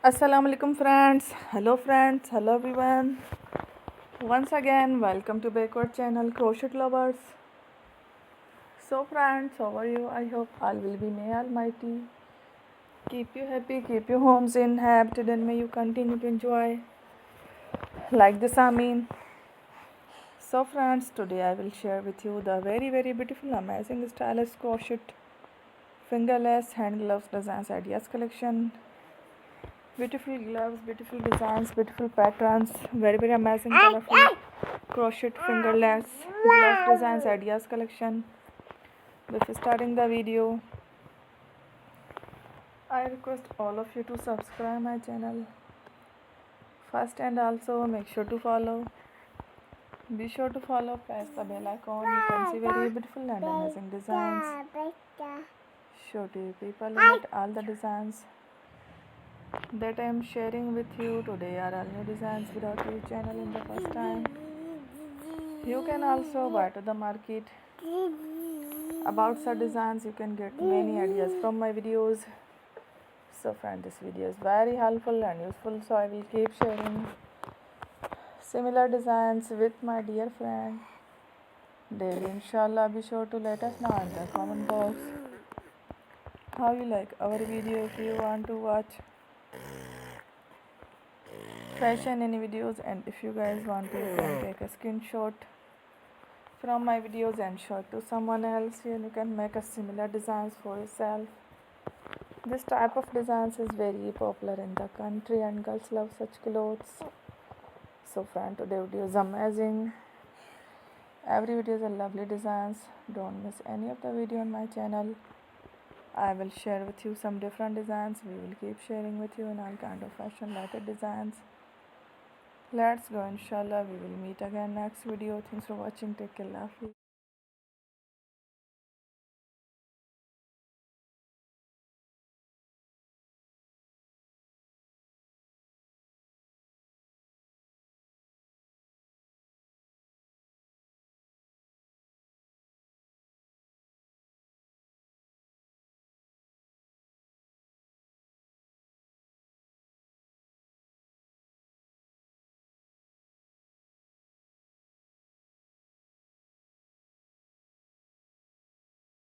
Assalamu alaikum friends. Hello friends. Hello everyone. Once again, welcome to Backward channel Crochet Lovers. So friends, how are you? I hope all will be may Almighty keep you happy, keep your homes inhabited, and may you continue to enjoy like this. I mean. So friends, today I will share with you the very beautiful, amazing stylish crochet fingerless hand gloves designs ideas collection. Beautiful gloves, beautiful designs, beautiful patterns, very amazing colorful crochet fingerless glove designs ideas collection. Before starting the video, I request all of you to subscribe my channel first, and also make sure to follow. Be sure to follow, press the bell icon. You can see very beautiful and amazing designs. Show to people limit all the designs that I am sharing with you today are all new designs without your channel in the first time. You can also buy to the market about such designs. You can get many ideas from my videos. So friend, this video is very helpful and useful, so I will keep sharing similar designs with my dear friend daily. Inshallah, be sure to let us know in the comment box how you like our video. If you want to watch fashion any videos, and if you guys want to, you can take a screenshot from my videos and show it to someone else, and you can make a similar designs for yourself. This type of designs is very popular in the country and girls love such clothes. So friend, today video is amazing. Every video is a lovely designs. Don't miss any of the video on my channel. I will share with you some different designs. We will keep sharing with you in all kind of fashion related designs. Let's go, inshallah. We will meet again next video. Thanks for watching. Take care. Love you.